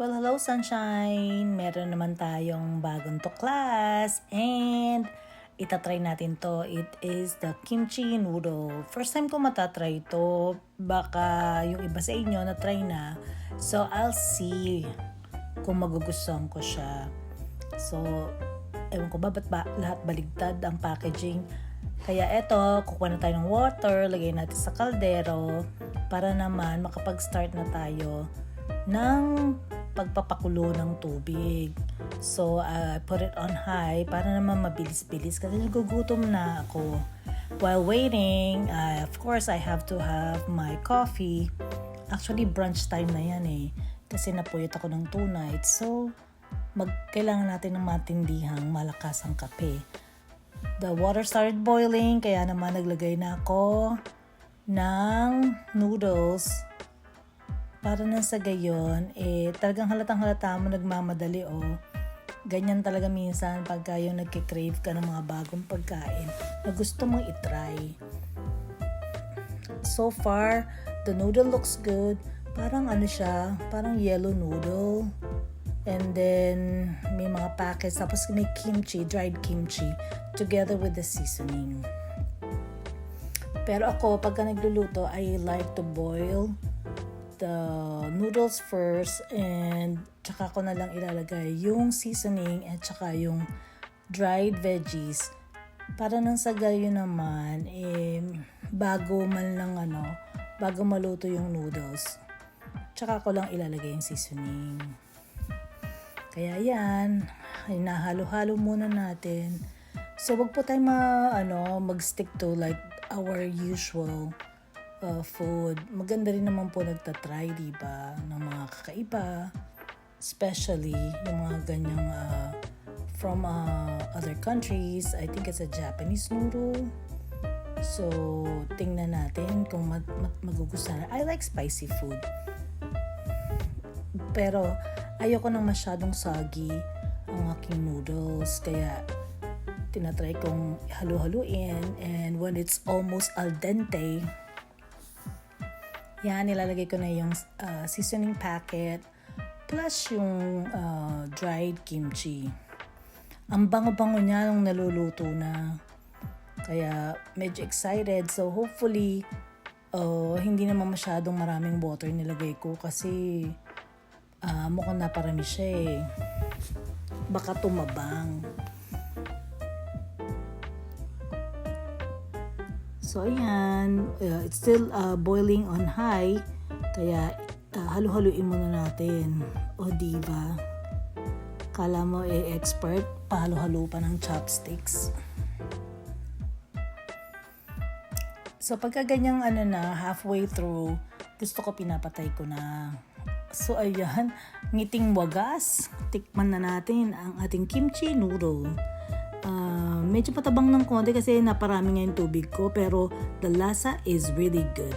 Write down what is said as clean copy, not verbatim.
Well, hello sunshine! Meron naman tayong bagong tuklas and itatry natin to. It is the kimchi noodle. First time ko matatry to. Baka yung iba sa inyo na-try na. So, I'll see kung magugustuhan ko siya. So, ewan ko ba ba't ba lahat baligtad ang packaging. Kaya eto, kukuha na tayo ng water, lagay natin sa kaldero para naman makapag-start na tayo ng pagpapakulo ng tubig. So, put it on high para naman mabilis-bilis kasi nagugutom na ako. While waiting, of course, I have to have my coffee. Actually, brunch time na yan eh. Kasi napuyot ako ng 2 nights. So, kailangan natin ng matindihang malakas ang kape. The water started boiling, kaya naman naglagay na ako ng noodles. Para na sa gayon, talagang halatang-halata mo nagmamadali Ganyan talaga minsan pagka yung nagkikrave ka ng mga bagong pagkain na gusto mong itry. So far, the noodle looks good. Parang siya, parang yellow noodle. And then, may mga packets. Tapos may kimchi, dried kimchi, together with the seasoning. Pero ako, pagka nagluluto, I like to boil the noodles first and tsaka ko na lang ilalagay yung seasoning at tsaka yung dried veggies para nang sa gayo naman bago maluto yung noodles tsaka ko lang ilalagay yung seasoning. Kaya yan, hinahalo-halo muna natin. So wag po tayo mag-stick to like our usual food. Maganda rin naman po nagtatry, diba, ng mga kakaiba. Especially yung mga ganyang from other countries. I think it's a Japanese noodle. So, tingnan natin kung magugustuhan. I like spicy food. Pero, ayoko nang masyadong soggy ang aking noodles. Kaya, tinatry kong halu-haluin. And when it's almost al dente, yan, nilalagay ko na yung seasoning packet plus yung dried kimchi. Ang bango-bango niya nung naluluto na. Kaya medyo excited. So hopefully, hindi naman masyadong maraming water nilagay ko kasi mukhang naparami siya eh. Baka tumabang. So, ayan. It's still boiling on high. Kaya, halu-haluin muna natin. Diba? Kala mo expert, pahalo-halo pa ng chopsticks. So, pagka ganyang halfway through, gusto ko pinapatay ko na. So, ayan. Ngiting wagas. Tikman na natin ang ating kimchi noodle. Medyo patabang ng konti kasi naparami nga yung tubig ko pero the lasa is really good.